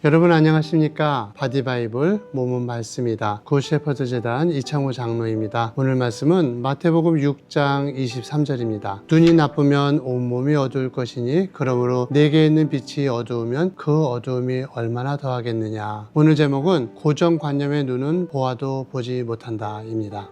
여러분 안녕하십니까? 바디바이블 몸은 말씀이다. 굿셰퍼드 재단 이창호 장로입니다. 오늘 말씀은 마태복음 6장 23절입니다. 눈이 나쁘면 온몸이 어두울 것이니 그러므로 내게 있는 빛이 어두우면 그 어두움이 얼마나 더하겠느냐. 오늘 제목은 고정관념의 눈은 보아도 보지 못한다 입니다.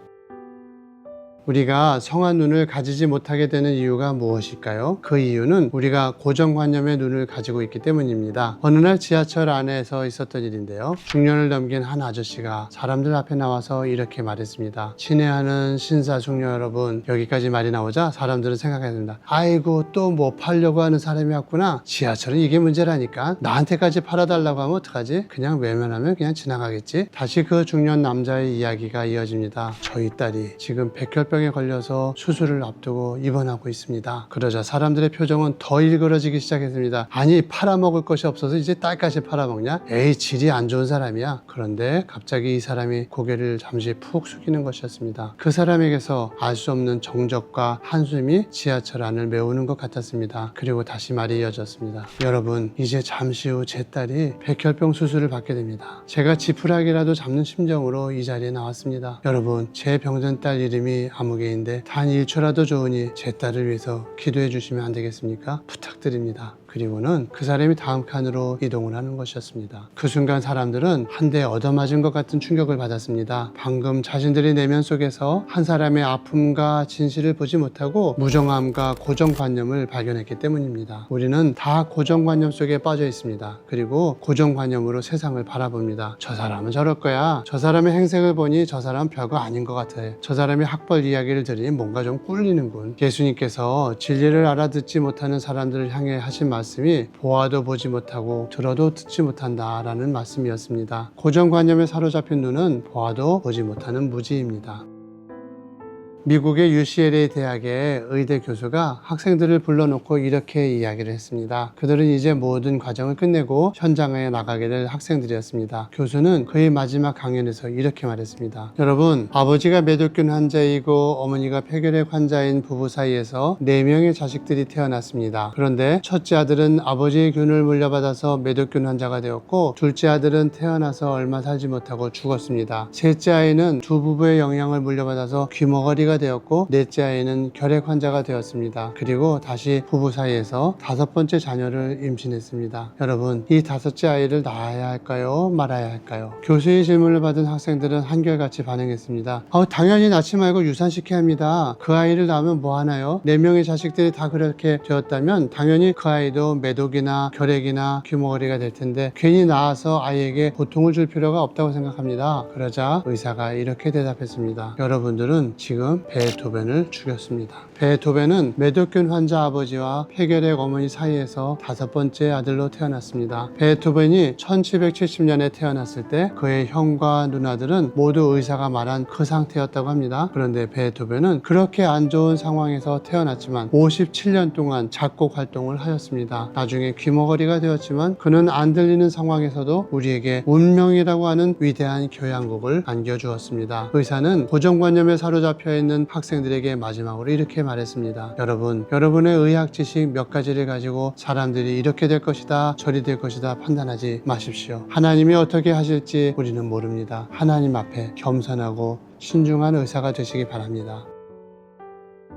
우리가 성한 눈을 가지지 못하게 되는 이유가 무엇일까요? 그 이유는 우리가 고정관념의 눈을 가지고 있기 때문입니다. 어느 날 지하철 안에서 있었던 일인데요. 중년을 넘긴 한 아저씨가 사람들 앞에 나와서 이렇게 말했습니다. 친애하는 신사숙녀 여러분, 여기까지 말이 나오자 사람들은 생각했습니다. 아이고 또 뭐 팔려고 하는 사람이 왔구나. 지하철은 이게 문제라니까. 나한테까지 팔아달라고 하면 어떡하지? 그냥 외면하면 그냥 지나가겠지. 다시 그 중년 남자의 이야기가 이어집니다. 저희 딸이 지금 백혈병 에 걸려서 수술을 앞두고 입원하고 있습니다. 그러자 사람들의 표정은 더 일그러지기 시작했습니다. 아니 팔아먹을 것이 없어서 이제 딸까지 팔아먹냐? 에이 질이 안 좋은 사람이야. 그런데 갑자기 이 사람이 고개를 잠시 푹 숙이는 것이었습니다. 그 사람에게서 알 수 없는 정적과 한숨이 지하철 안을 메우는 것 같았습니다. 그리고 다시 말이 이어졌습니다. 여러분 이제 잠시 후 제 딸이 백혈병 수술을 받게 됩니다. 제가 지푸라기라도 잡는 심정으로 이 자리에 나왔습니다. 여러분 제 병든 딸 이름이 아무개인데 단 1초라도 좋으니 제 딸을 위해서 기도해 주시면 안 되겠습니까? 부탁드립니다. 그리고는 그 사람이 다음 칸으로 이동을 하는 것이었습니다. 그 순간 사람들은 한 대 얻어맞은 것 같은 충격을 받았습니다. 방금 자신들의 내면 속에서 한 사람의 아픔과 진실을 보지 못하고 무정함과 고정관념을 발견했기 때문입니다. 우리는 다 고정관념 속에 빠져 있습니다. 그리고 고정관념으로 세상을 바라봅니다. 저 사람은 저럴 거야. 저 사람의 행색을 보니 저 사람은 별거 아닌 것 같아. 저 사람이 학벌 이야기를 들으니 뭔가 좀 꿀리는군. 예수님께서 진리를 알아듣지 못하는 사람들을 향해 하신 말씀이 보아도 보지 못하고 들어도 듣지 못한다 라는 말씀이었습니다. 고정관념에 사로잡힌 눈은 보아도 보지 못하는 무지입니다. 미국의 UCLA 대학의 의대 교수가 학생들을 불러놓고 이렇게 이야기를 했습니다. 그들은 이제 모든 과정을 끝내고 현장에 나가게 될 학생들이었습니다. 교수는 그의 마지막 강연에서 이렇게 말했습니다. 여러분, 아버지가 매독균 환자이고 어머니가 폐결핵 환자인 부부 사이에서 4명의 자식들이 태어났습니다. 그런데 첫째 아들은 아버지의 균을 물려받아서 매독균 환자가 되었고 둘째 아들은 태어나서 얼마 살지 못하고 죽었습니다. 셋째 아이는 두 부부의 영향을 물려받아서 귀머거리가 되었고 넷째 아이는 결핵 환자가 되었습니다. 그리고 다시 부부 사이에서 5번째 자녀를 임신했습니다. 여러분, 이 5째 아이를 낳아야 할까요? 말아야 할까요? 교수의 질문을 받은 학생들은 한결같이 반응했습니다. 당연히 낳지 말고 유산시켜야 합니다. 그 아이를 낳으면 뭐 하나요? 4명의 자식들이 다 그렇게 되었다면 당연히 그 아이도 매독이나 결핵이나 귀머거리가 될 텐데 괜히 낳아서 아이에게 고통을 줄 필요가 없다고 생각합니다. 그러자 의사가 이렇게 대답했습니다. 여러분들은 지금 베토벤을 죽였습니다. 베토벤은 매독균 환자 아버지와 폐결핵 어머니 사이에서 5번째 아들로 태어났습니다. 베토벤이 1770년에 태어났을 때 그의 형과 누나들은 모두 의사가 말한 그 상태였다고 합니다. 그런데 베토벤은 그렇게 안 좋은 상황에서 태어났지만 57년 동안 작곡 활동을 하였습니다. 나중에 귀머거리가 되었지만 그는 안 들리는 상황에서도 우리에게 운명이라고 하는 위대한 교향곡을 안겨주었습니다. 의사는 고정관념에 사로잡혀 있는 학생들에게 마지막으로 이렇게 말했습니다. 여러분, 여러분의 의학 지식 몇 가지를 가지고 사람들이 이렇게 될 것이다, 저리 될 것이다 판단하지 마십시오. 하나님이 어떻게 하실지 우리는 모릅니다. 하나님 앞에 겸손하고 신중한 의사가 되시기 바랍니다.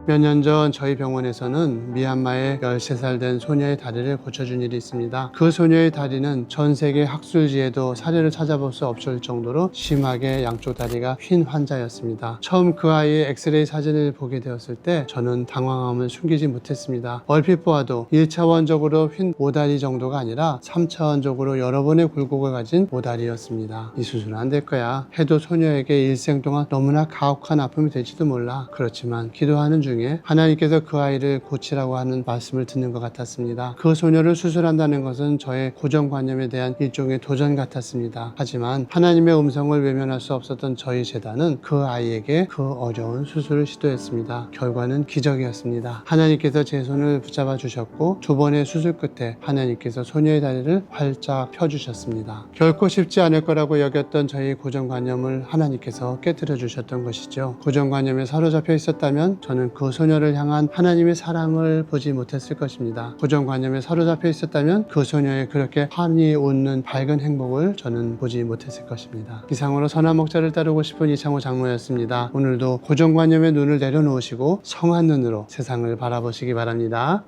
몇 년 전 저희 병원에서는 미얀마의 13살 된 소녀의 다리를 고쳐준 일이 있습니다. 그 소녀의 다리는 전 세계 학술지에도 사례를 찾아볼 수 없을 정도로 심하게 양쪽 다리가 휜 환자였습니다. 처음 그 아이의 엑스레이 사진을 보게 되었을 때 저는 당황함을 숨기지 못했습니다. 얼핏 보아도 1차원적으로 휜 모다리 정도가 아니라 3차원적으로 여러 번의 굴곡을 가진 모다리였습니다. 이 수술은 안 될 거야. 해도 소녀에게 일생 동안 너무나 가혹한 아픔이 될지도 몰라. 그렇지만 기도하는 중에 하나님께서 그 아이를 고치라고 하는 말씀을 듣는 것 같았습니다. 그 소녀를 수술한다는 것은 저의 고정관념에 대한 일종의 도전 같았습니다. 하지만 하나님의 음성을 외면할 수 없었던 저희 재단은 그 아이에게 그 어려운 수술을 시도했습니다. 결과는 기적이었습니다. 하나님께서 제 손을 붙잡아 주셨고 2번의 수술 끝에 하나님께서 소녀의 다리를 활짝 펴주셨습니다. 결코 쉽지 않을 거라고 여겼던 저희 고정관념을 하나님께서 깨뜨려 주셨던 것이죠. 고정관념에 사로잡혀 있었다면 저는 그 소녀를 향한 하나님의 사랑을 보지 못했을 것입니다. 고정관념에 사로잡혀 있었다면 그 소녀의 그렇게 환히 웃는 밝은 행복을 저는 보지 못했을 것입니다. 이상으로 선한 목자를 따르고 싶은 이창호 장로였습니다. 오늘도 고정관념의 눈을 내려놓으시고 성한 눈으로 세상을 바라보시기 바랍니다.